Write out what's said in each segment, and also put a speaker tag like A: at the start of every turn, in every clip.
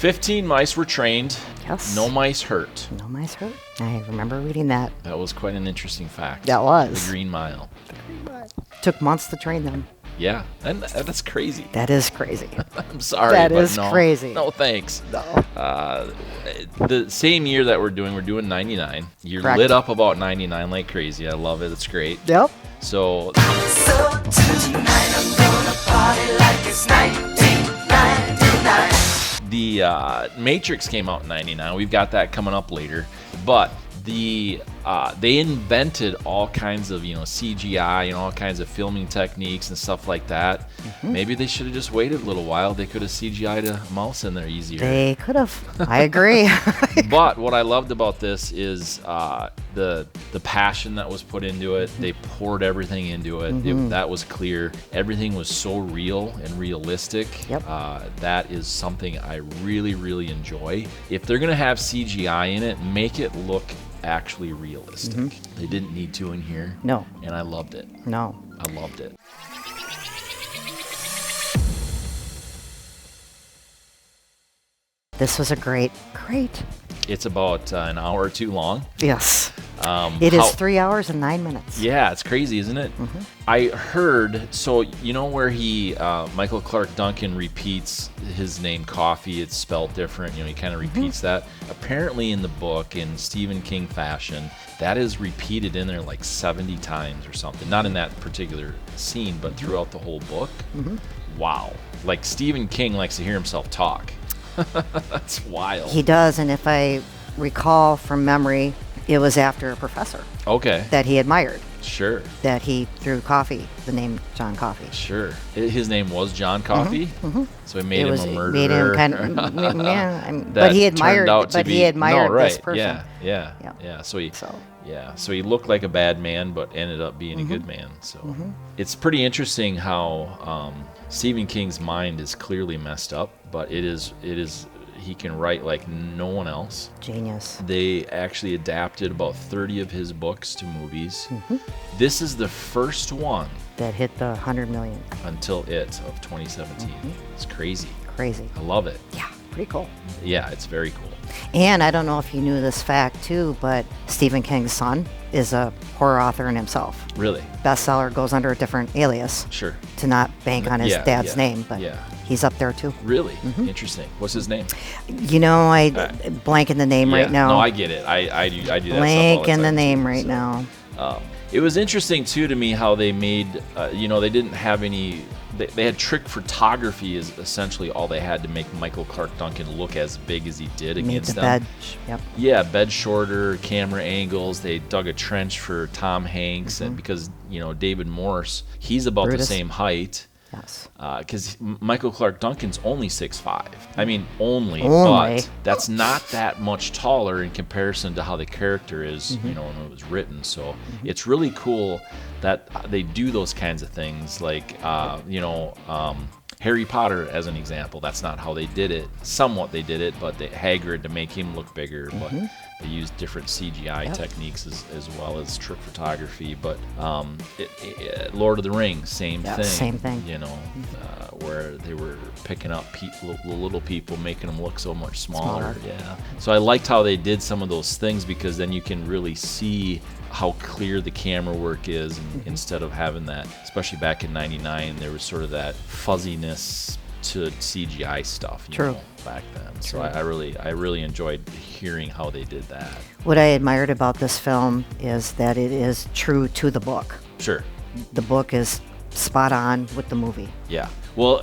A: 15 mice were trained.
B: Yes.
A: No mice hurt.
B: No mice hurt. I remember reading that.
A: That was quite an interesting fact.
B: That was.
A: The Green Mile.
B: Took months to train them.
A: Yeah, and that's crazy.
B: That is crazy.
A: I'm sorry,
B: That
A: but
B: is
A: no.
B: crazy.
A: No, thanks.
B: No.
A: The same year that we're doing 99. You're
B: Correct.
A: lit up about 99 like crazy. I love it. It's great.
B: Yep.
A: So
C: tonight I'm gonna party like it's 1999.
A: the Matrix came out in 99. We've got that coming up later. But they invented all kinds of CGI and all kinds of filming techniques and stuff like that. Maybe they should have just waited a little while. They could have CGI'd a mouse in there easier.
B: They could have. I agree.
A: But what I loved about this is the passion that was put into it. They poured everything into it. That was clear. Everything was so real and realistic.
B: Yep.
A: That is something I really, really enjoy. If they're going to have CGI in it, make it look actually realistic. They didn't need to in here.
B: No.
A: And I loved it.
B: No.
A: I loved it.
B: This was a great.
A: It's about an hour or two long.
B: Yes. It is 3 hours and 9 minutes.
A: Yeah, it's crazy, isn't it? I heard, so where Michael Clarke Duncan repeats his name Coffee, it's spelled different, he kind of repeats that. Apparently in the book, in Stephen King fashion, that is repeated in there like 70 times or something. Not in that particular scene, but throughout the whole book. Wow. Like Stephen King likes to hear himself talk. That's wild.
B: He does, and if I recall from memory, it was after a professor
A: Okay.
B: that he admired,
A: Sure.
B: that he threw Coffee, the name John Coffee.
A: Sure. His name was John Coffee, so he made him a murderer.
B: Made him kind of, but he admired. This person.
A: Yeah. So he looked like a bad man, but ended up being a good man. So it's pretty interesting how Stephen King's mind is clearly messed up, but it is. He can write like no one else.
B: Genius.
A: They actually adapted about 30 of his books to movies. This is the first one
B: That hit the 100 million.
A: until It of 2017. It's crazy.
B: Crazy.
A: I love it.
B: Yeah, pretty cool.
A: Yeah, it's very cool.
B: And I don't know if you knew this fact too, but Stephen King's son is a horror author in himself.
A: Really?
B: Bestseller, goes under a different alias
A: Sure.
B: to not bank on his dad's name, but
A: yeah.
B: he's up there too.
A: Really? Interesting. What's his name?
B: I blank in the name right now.
A: No, I get it. I do that stuff all
B: Blank
A: the
B: in the
A: time,
B: name
A: too,
B: right
A: so.
B: now.
A: It was interesting too to me how they made, they didn't have any. They had trick photography is essentially all they had to make Michael Clarke Duncan look as big as he did
B: Made
A: against
B: the
A: them.
B: bed. Yep.
A: Yeah, bed shorter, camera angles. They dug a trench for Tom Hanks, and because David Morse, he's about
B: Brutus.
A: the same height.
B: Yes.
A: Because Michael Clarke Duncan's only 6'5". I mean, only,
B: Only.
A: but that's not that much taller in comparison to how the character is, when it was written. So it's really cool that they do those kinds of things, like, Harry Potter, as an example. That's not how they did it. Somewhat they did it, but Hagrid to make him look bigger, but they used different CGI techniques as well as trick photography. But Lord of the Rings, same thing.
B: Same thing.
A: Where they were picking up little people, making them look so much smaller.
B: Smaller.
A: Yeah. So I liked how they did some of those things, because then you can really see how clear the camera work is, and instead of having that, especially back in '99, there was sort of that fuzziness to CGI stuff.
B: True.
A: Back then. So I really enjoyed hearing how they did that.
B: What I admired about this film is that it is true to the book.
A: Sure.
B: The book is spot on with the movie.
A: Yeah. Well,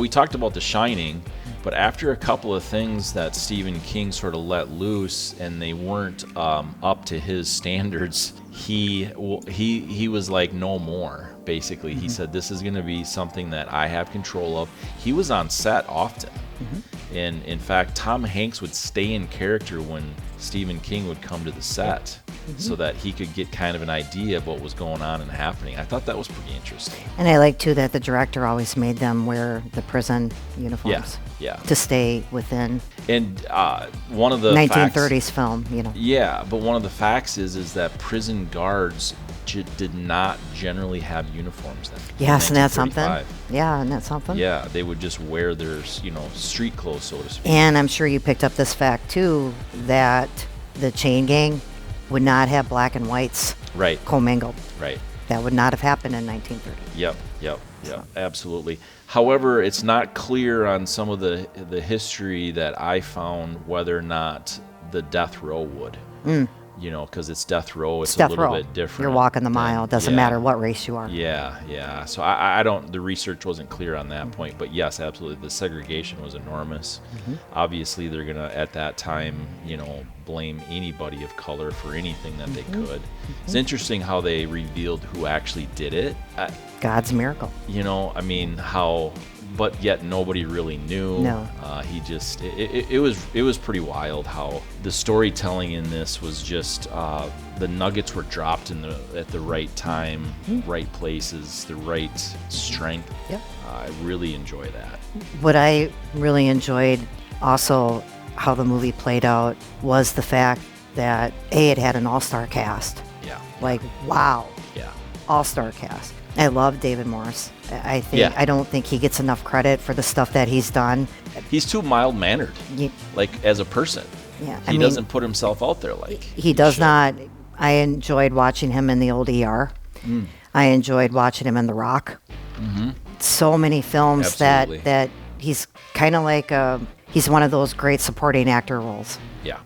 A: we talked about The Shining, but after a couple of things that Stephen King sort of let loose and they weren't up to his standards, he was like, no more. Basically, he said, this is going to be something that I have control of. He was on set often. And in fact, Tom Hanks would stay in character when Stephen King would come to the set, so that he could get kind of an idea of what was going on and happening. I thought that was pretty interesting.
B: And I like too that the director always made them wear the prison uniforms.
A: Yeah.
B: To stay within
A: And one of the
B: 1930s film,
A: Yeah, but one of the facts is that prison guards did not generally have uniforms then.
B: Yes, and that's something.
A: 1935.
B: Yeah, and that's something.
A: Yeah, they would just wear their, street clothes, so to speak.
B: And I'm sure you picked up this fact too, that the chain gang would not have black and whites
A: Right,
B: commingled.
A: right.
B: That would not have happened in 1930.
A: Yep, absolutely. However, it's not clear on some of the history that I found whether or not the death row would. Because it's death row, it's a
B: Death
A: little
B: row.
A: bit different.
B: You're walking the mile.
A: than-
B: Doesn't
A: yeah.
B: matter what race you are.
A: Yeah. So I don't. The research wasn't clear on that point, but yes, absolutely, the segregation was enormous. Obviously, they're gonna at that time, blame anybody of color for anything that they could. It's interesting how they revealed who actually did it.
B: God's miracle.
A: But yet nobody really knew.
B: No.
A: He just it was pretty wild how the storytelling in this was just the nuggets were dropped at the right time, right places, the right strength.
B: Yep.
A: I really enjoy that.
B: What I really enjoyed also how the movie played out was the fact that it had an all-star cast.
A: Yeah.
B: Like, wow,
A: Yeah.
B: all-star cast. I love David Morse. I don't think he gets enough credit for the stuff that he's done.
A: He's too mild-mannered, like as a person.
B: Yeah,
A: He doesn't put himself out there like
B: He does
A: should.
B: not. I enjoyed watching him in the old ER. I enjoyed watching him in The Rock. So many films
A: Absolutely.
B: that he's kind of like he's one of those great supporting actor roles.
A: Yeah.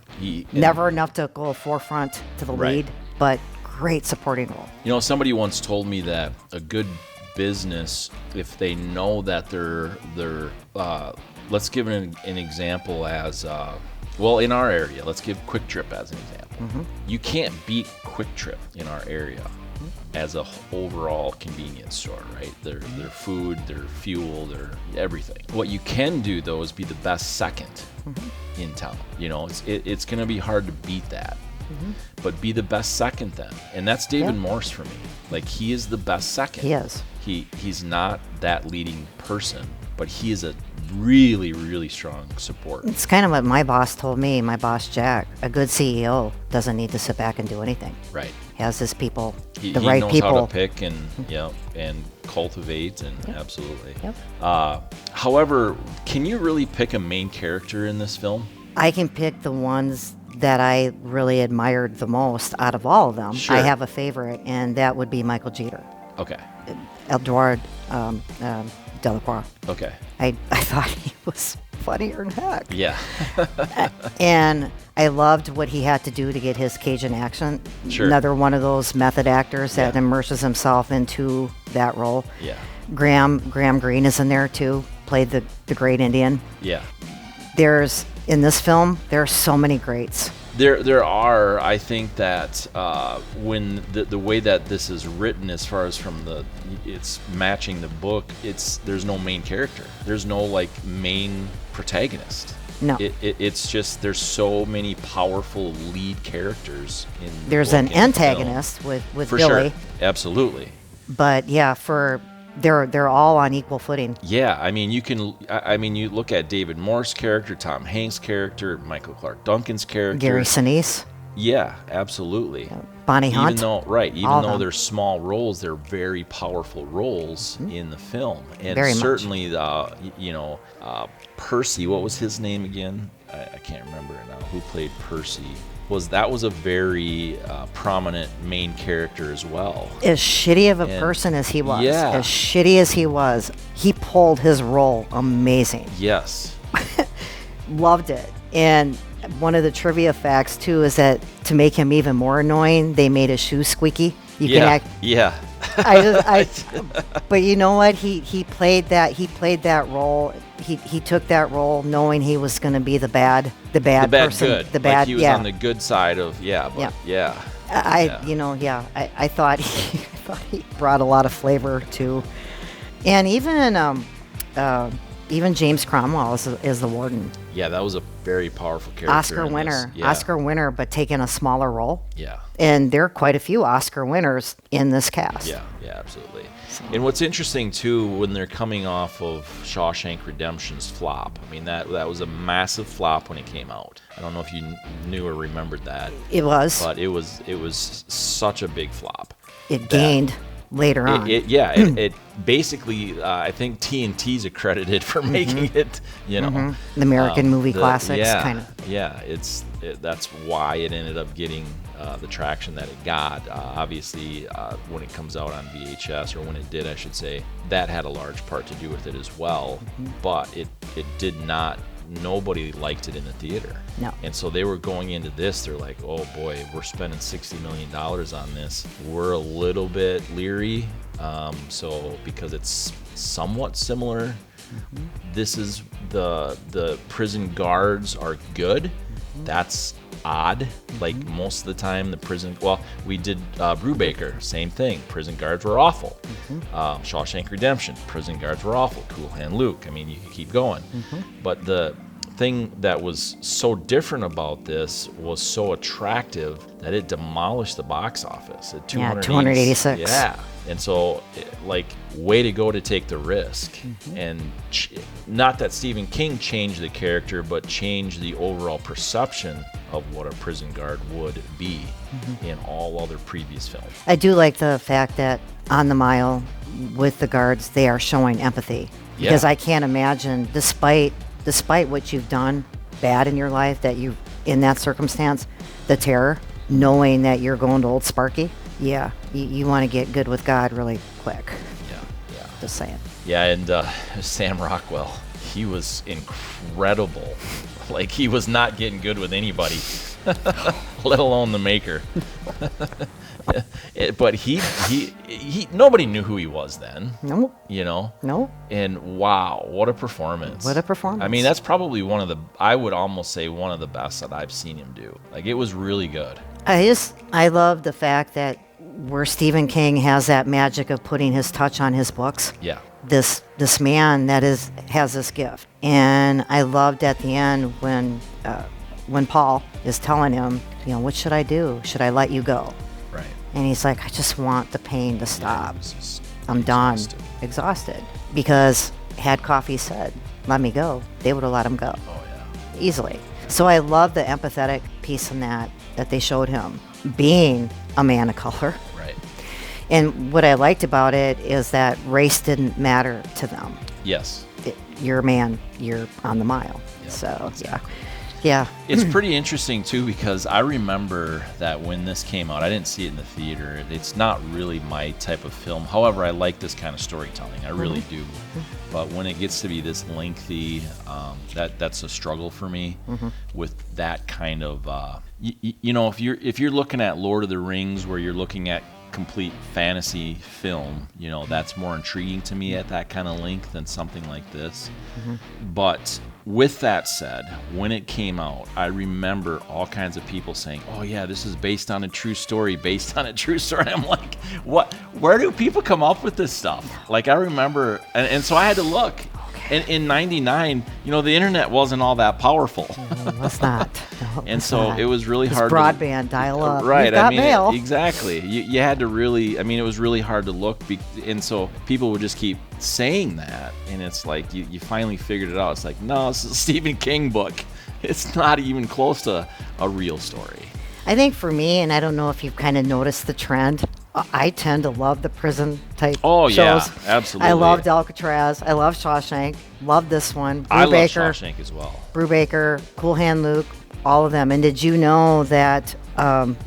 B: Never enough to go forefront to the
A: Right.
B: lead, but great supporting role.
A: Somebody once told me that a good business, if they know that they're let's give an example as in our area, let's give Quick Trip as an example. You can't beat Quick Trip in our area as a overall convenience store, right? Their food, their fuel, their everything. What you can do though is be the best second in town. It's going to be hard to beat that. But be the best second then. And that's David Morse for me. Like, he is the best second.
B: He is.
A: He's not that leading person, but he is a really, really strong support.
B: It's kind of what my boss told me, my boss Jack. A good CEO doesn't need to sit back and do anything.
A: Right.
B: He has his people,
A: He
B: the right
A: knows
B: people.
A: how to pick and and cultivate and absolutely.
B: Yep.
A: However, can you really pick a main character in this film?
B: I can pick the ones that I really admired the most out of all of them.
A: Sure.
B: I have a favorite, and that would be Michael Jeter.
A: Okay.
B: Edouard Delacroix.
A: Okay.
B: I thought he was funnier than heck.
A: Yeah.
B: And I loved what he had to do to get his Cajun accent.
A: Sure.
B: Another one of those method actors that
A: Yeah.
B: immerses himself into that role.
A: Yeah.
B: Graham Greene is in there too, played the great Indian.
A: Yeah.
B: In this film, there are so many greats.
A: There are. I think that when the way that this is written, as far as it's matching the book, there's no main character. There's no main protagonist.
B: No.
A: It's just there's so many powerful lead characters in.
B: There's an antagonist with
A: for
B: Billy,
A: sure. Absolutely.
B: but yeah, they're all on equal footing.
A: Yeah, you look at David Morse's character, Tom Hanks' character, Michael Clarke Duncan's character.
B: Gary Sinise,
A: Yeah, absolutely.
B: Bonnie Hunt.
A: Even
B: all
A: though
B: of them.
A: they're small roles, they're very powerful roles in the film. And
B: Very much.
A: certainly, Percy, what was his name again? I can't remember it now. Who played Percy? That was a very prominent main character as well.
B: As shitty of a
A: And-
B: person as he was,
A: Yeah.
B: as shitty as he was, he pulled his role amazing.
A: Yes.
B: Loved it. And one of the trivia facts too is that to make him even more annoying, they made his shoes squeaky. You can act.
A: Yeah.
B: But you know what? He played that role. He took that role knowing he was going to be the bad
A: The bad
B: person.
A: good.
B: The bad.
A: He was
B: yeah.
A: on the good side of yeah.
B: I thought he brought a lot of flavor to, and even James Cromwell is the warden.
A: Yeah, that was a very powerful character.
B: Oscar
A: in
B: winner,
A: this. Yeah.
B: Oscar winner, but taking a smaller role.
A: Yeah.
B: And there are quite a few Oscar winners in this cast.
A: Yeah, absolutely. And what's interesting too, when they're coming off of Shawshank Redemption's flop, that was a massive flop when it came out. I don't know if you knew or remembered that,
B: It was.
A: but it was such a big flop.
B: it gained later on.
A: It basically, I think TNT's accredited for making it,
B: The American movie classics,
A: yeah,
B: kind of.
A: Yeah, that's why it ended up getting the traction that it got. Obviously, when it comes out on VHS, or when it did, I should say, that had a large part to do with it as well. But it did not. Nobody liked it in the theater.
B: No.
A: And so they were going into this, they're like, oh boy, we're spending $60 million on this. We're a little bit leery. So because it's somewhat similar, this is the prison guards are good. That's odd. Like most of the time the prison, we did Brubaker, same thing. Prison guards were awful. Shawshank Redemption, prison guards were awful. Cool Hand Luke, I mean, you could keep going. But the thing that was so different about this was so attractive that it demolished the box office at
B: 286.
A: Yeah. And so, way to go to take the risk. And not that Stephen King changed the character, but changed the overall perception of what a prison guard would be in all other previous films.
B: I do like the fact that on the mile with the guards, they are showing empathy. Because I can't imagine, despite what you've done bad in your life, that you, in that circumstance, the terror, knowing that you're going to Old Sparky, you want to get good with God really quick.
A: Yeah.
B: Just saying.
A: Yeah, and Sam Rockwell, he was incredible. Like, he was not getting good with anybody, let alone the maker. But he nobody knew who he was then.
B: No.
A: No. And wow, what a performance.
B: What a performance.
A: I mean, that's probably I would almost say one of the best that I've seen him do. Like, it was really good.
B: I love the fact that where Stephen King has that magic of putting his touch on his books.
A: Yeah.
B: This man that has this gift. And I loved at the end when Paul is telling him, what should I do? Should I let you go?
A: Right.
B: And he's like, I just want the pain to stop. I'm
A: exhausted.
B: done. Exhausted. Because had Coffey said, let me go, they would have let him go.
A: Oh, yeah.
B: Easily. So I love the empathetic piece in that they showed him being a man of color.
A: Right.
B: And what I liked about it is that race didn't matter to them.
A: Yes.
B: You're a man, you're on the mile.
A: Yep,
B: So,
A: exactly.
B: Yeah.
A: It's pretty interesting, too, because I remember that when this came out, I didn't see it in the theater. It's not really my type of film. However, I like this kind of storytelling. I really do. But when it gets to be this lengthy, that's a struggle for me with that kind of, if you're looking at Lord of the Rings, where you're looking at complete fantasy film, that's more intriguing to me at that kind of length than something like this. But with that said, when it came out, I remember all kinds of people saying, oh yeah, this is based on a true story. I'm like, what? Where do people come up with this stuff? Like, I remember, and so I had to look. And in '99, the internet wasn't all that powerful.
B: No, it was not. No,
A: and so it was really hard.
B: Broadband, dial-up.
A: Right.
B: You've got mail.
A: Exactly. You had to really. I mean, it was really hard to look, and so people would just keep saying that, and it's like you finally figured it out. It's like, no, this is a Stephen King book. It's not even close to a real story.
B: I think for me, and I don't know if you've kind of noticed the trend, I tend to love the prison type shows.
A: Yeah, absolutely.
B: I loved Alcatraz. I love Shawshank. Love this one.
A: I love Shawshank as well.
B: Brubaker, Cool Hand Luke, all of them. And did you know that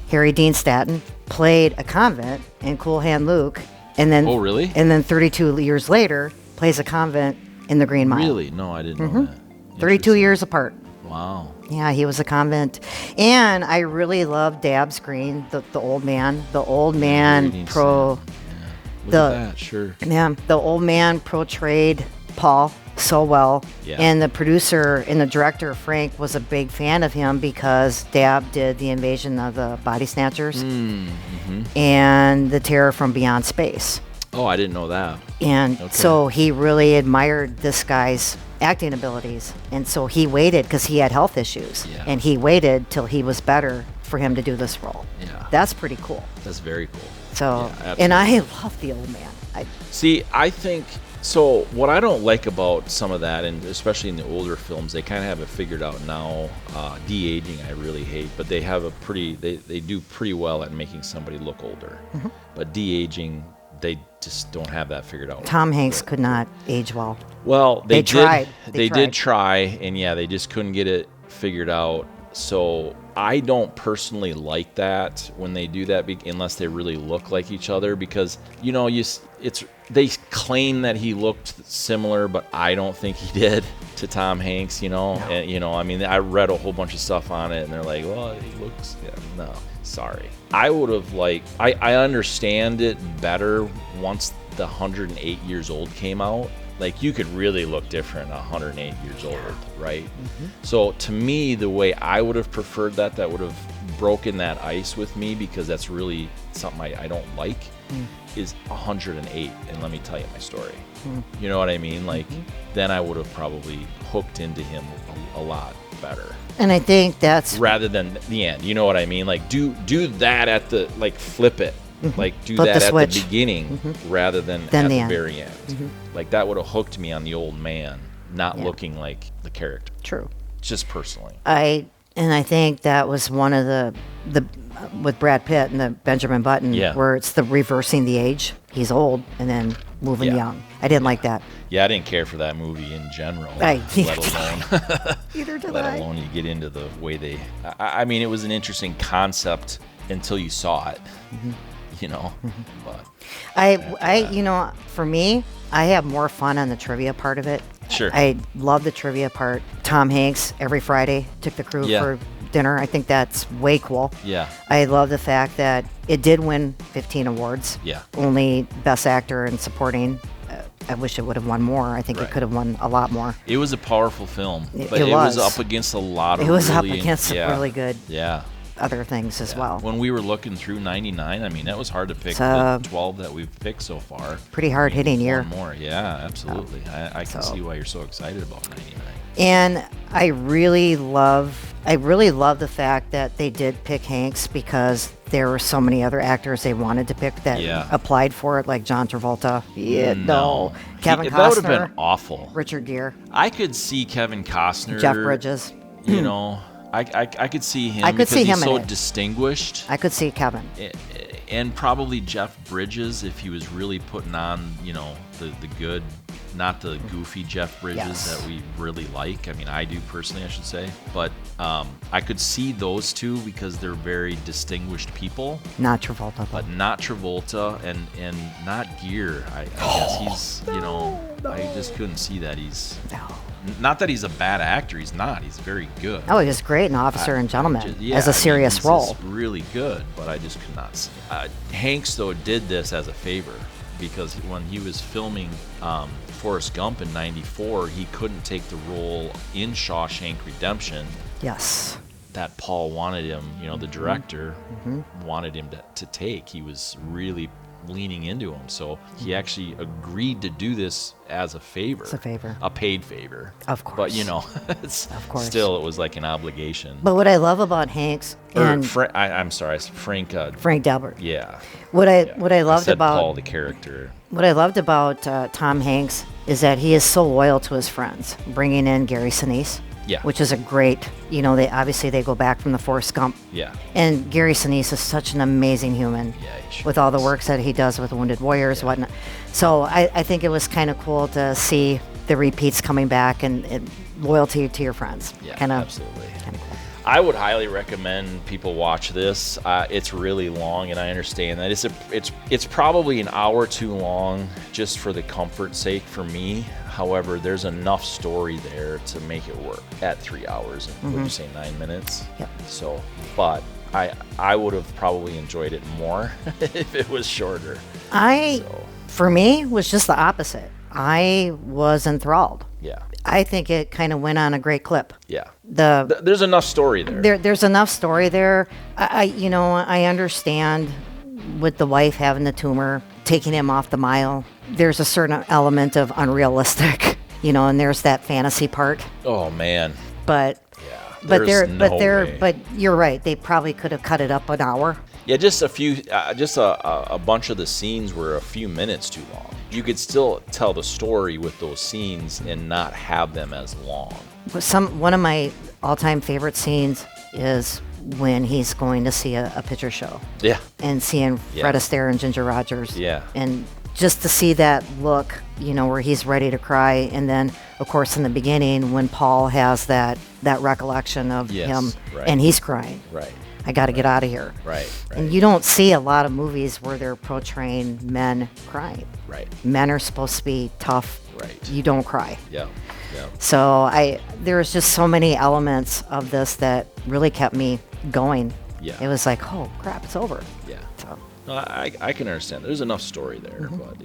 B: Harry Dean Stanton played a convent in Cool Hand Luke, and then
A: oh really?
B: And then 32 years later plays a convent in The Green Mile.
A: Really? No, I didn't know that.
B: 32 years apart.
A: Wow.
B: Yeah, he was a convent. And I really love Dabbs Green, the old man. The old man
A: Look at that, sure.
B: Yeah, the old man portrayed Paul so well.
A: Yeah.
B: And the producer and the director, Frank, was a big fan of him because Dabb did the Invasion of the Body Snatchers and The Terror from Beyond Space.
A: Oh, I didn't know that.
B: And so he really admired this guy's acting abilities. And so he waited because he had health issues.
A: Yeah.
B: And he waited till he was better for him to do this role.
A: Yeah.
B: That's pretty cool.
A: That's very cool.
B: So,
A: Yeah,
B: and I love the old man.
A: I think, so what I don't like about some of that, and especially in the older films, they kind of have it figured out now. De-aging I really hate, but they have they do pretty well at making somebody look older. But de-aging, they just don't have that figured out.
B: Tom Hanks could not age well.
A: Well,
B: They tried.
A: They did try, and yeah, they just couldn't get it figured out. So I don't personally like that when they do that, unless they really look like each other, because they claim that he looked similar, but I don't think he did to Tom Hanks.
B: No.
A: And I mean, I read a whole bunch of stuff on it, and they're like, well, he looks. Yeah, no, sorry. I would have I understand it better once the 108 years old came out. Like, you could really look different at 108 years old, right? Mm-hmm. So to me, the way I would have preferred that would have broken that ice with me, because that's really something I don't like, is 108. And let me tell you my story. You know what I mean? Like, then I would have probably hooked into him a lot better.
B: And I think that's...
A: rather than the end. You know what I mean? Like, do that at the, flip it. Like, do
B: Flip
A: that
B: the
A: at
B: switch.
A: the beginning rather than at the very end. Like, that would have hooked me on the old man, not looking like the character.
B: True.
A: Just personally.
B: I think that was one of the with Brad Pitt and the Benjamin Button, where it's the reversing the age. He's old and then moving young. I didn't like that.
A: Yeah, I didn't care for that movie in general.
B: Let
A: alone
B: Either did
A: let
B: I.
A: alone you get into the way they. I mean, it was an interesting concept until you saw it. But
B: for me, I have more fun on the trivia part of it.
A: Sure.
B: I love the trivia part. Tom Hanks every Friday took the crew for dinner. I think that's way cool.
A: Yeah.
B: I love the fact that it did win 15 awards.
A: Yeah.
B: Only Best Actor and Supporting. I wish it would have won more. I think it could have won a lot more.
A: It was a powerful film, but
B: it
A: was up against a lot of
B: really good other things as well.
A: When we were looking through 99, I mean, that was hard to pick the 12 that we've picked so far.
B: Pretty hard-hitting year.
A: One more, yeah, absolutely. I can see why you're so excited about 99.
B: And I really love the fact that they did pick Hanks, because there were so many other actors they wanted to pick that applied for it, like John Travolta. Kevin Costner.
A: That would have been awful.
B: Richard Gere.
A: I could see Kevin Costner.
B: Jeff Bridges.
A: I could see him.
B: I could see him
A: he's so distinguished.
B: I could see Kevin.
A: And probably Jeff Bridges, if he was really putting on, the good, not the goofy Jeff Bridges that we really like. I mean, I do personally, I should say. But I could see those two because they're very distinguished people.
B: Not Travolta, though.
A: But not Travolta and not Gere. I guess he's, I just couldn't see that he's... Not that he's a bad actor. He's not. He's very good.
B: Oh, he was great in Officer and Gentleman as a serious role.
A: He's really good, but I just could not see. Hanks, though, did this as a favor, because when he was filming Forrest Gump in '94, he couldn't take the role in Shawshank Redemption.
B: Yes.
A: That Paul wanted him, the director wanted him to take. He was really leaning into him, so he actually agreed to do this as a favor.
B: It's a favor.
A: A paid favor.
B: Of course.
A: But still, it was like an obligation.
B: But what I love about Hanks and
A: I'm sorry, Frank
B: Darabont.
A: Yeah.
B: What I loved about
A: Paul, the character.
B: What I loved about Tom Hanks is that he is so loyal to his friends, bringing in Gary Sinise.
A: Yeah.
B: Which is a great, they go back from the Forrest Gump.
A: Yeah.
B: And Gary Sinise is such an amazing human.
A: Yeah, he sure
B: with all the works that he does with Wounded Warriors, whatnot. So I think it was kind of cool to see the repeats coming back and loyalty to your friends.
A: Yeah,
B: absolutely.
A: Kinda cool. I would highly recommend people watch this. It's really long, and I understand that it's probably an hour too long just for the comfort's sake for me. However, there's enough story there to make it work at 3 hours. And would you say 9 minutes?
B: Yep.
A: So, but I would have probably enjoyed it more if it was shorter.
B: For me, was just the opposite. I was enthralled.
A: Yeah.
B: I think it kind of went on a great clip.
A: Yeah. There's enough story there.
B: There's enough story there. I understand with the wife having the tumor, taking him off the mile. There's a certain element of unrealistic, and there's that fantasy part.
A: Oh man.
B: But you're right. They probably could have cut it up an hour.
A: Yeah, just a bunch of the scenes were a few minutes too long. You could still tell the story with those scenes and not have them as long.
B: One of my all-time favorite scenes is when he's going to see a picture show
A: Yeah.
B: and seeing Fred Astaire and Ginger Rogers.
A: Yeah.
B: And just to see that look, where he's ready to cry. And then, of course, in the beginning, when Paul has that recollection of him and he's crying.
A: Right.
B: I got to get out of here.
A: Right.
B: And you don't see a lot of movies where they're portraying men crying.
A: Right.
B: Men are supposed to be tough.
A: Right.
B: You don't cry.
A: Yeah. Yeah.
B: So there's just so many elements of this that really kept me going.
A: Yeah.
B: It was like, oh crap, it's over.
A: Yeah.
B: So
A: No, I can understand. There's enough story there, but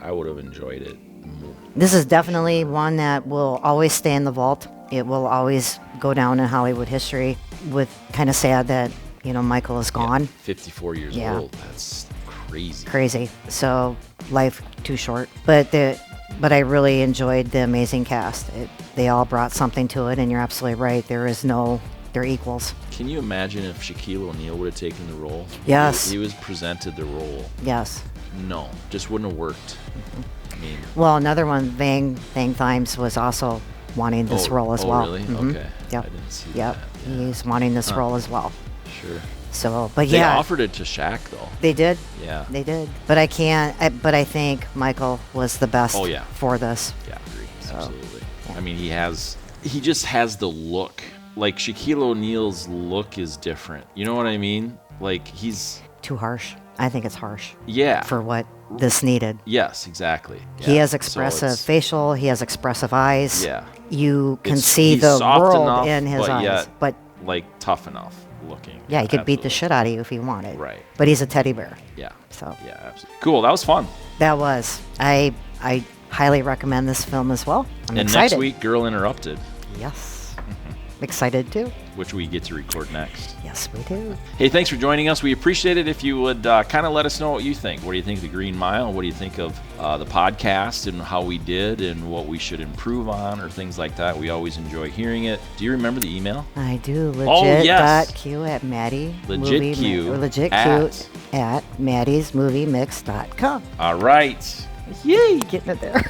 A: I would have enjoyed it more.
B: this is definitely one that will always stay in the vault. It will always go down in Hollywood history. With kind of sad that Michael is gone.
A: 54 years
B: Yeah.
A: old. That's crazy.
B: Crazy. So life too short. But I really enjoyed the amazing cast. They all brought something to it, and you're absolutely right. They're equals.
A: Can you imagine if Shaquille O'Neal would have taken the role?
B: Yes.
A: He was presented the role.
B: Yes.
A: No, just wouldn't have worked. I mean,
B: Well, another one, Vang Thimes, was also wanting this role as well.
A: Really?
B: Mhm.
A: Okay.
B: Yep.
A: I didn't see
B: Yep.
A: that.
B: He's wanting this role as well.
A: Sure.
B: So, but
A: They
B: yeah,
A: offered it to Shaq though.
B: they did.
A: Yeah.
B: They did. But but I think Michael was the best
A: Oh, yeah.
B: for this.
A: Yeah, I agree. Absolutely. I mean, he just has the look. Like Shaquille O'Neal's look is different. You know what I mean? Like he's
B: Too harsh. I think it's harsh
A: yeah.
B: for what this needed.
A: Yes, exactly.
B: He
A: Yeah.
B: has
A: So
B: expressive
A: it's-
B: facial. He has expressive eyes.
A: Yeah.
B: You can
A: It's-
B: see
A: he's
B: the
A: soft
B: world
A: enough,
B: in his
A: but
B: eyes.
A: yet,
B: But
A: like tough enough looking.
B: yeah, he could beat the
A: Absolutely.
B: shit out of you if he wanted.
A: Right.
B: But he's a teddy bear.
A: Yeah.
B: So
A: Yeah, absolutely. Cool. That was fun.
B: that was. I highly recommend this film as well. I'm
A: And
B: excited.
A: next week, Girl Interrupted,
B: Yes. Excited too.
A: which we get to record next.
B: Yes, we do.
A: Hey, thanks for joining us. We appreciate it if you would kind of let us know what you think. What do you think of the Green Mile? What do you think of the podcast and how we did and what we should improve on or things like that? We always enjoy hearing it. Do you remember the email?
B: I do.
A: Oh, yes.
B: Legit.q at Maddie.
A: LegitQ
B: LegitQ at Maddie'sMovieMix.com.
A: All right.
B: Yay! Getting it there.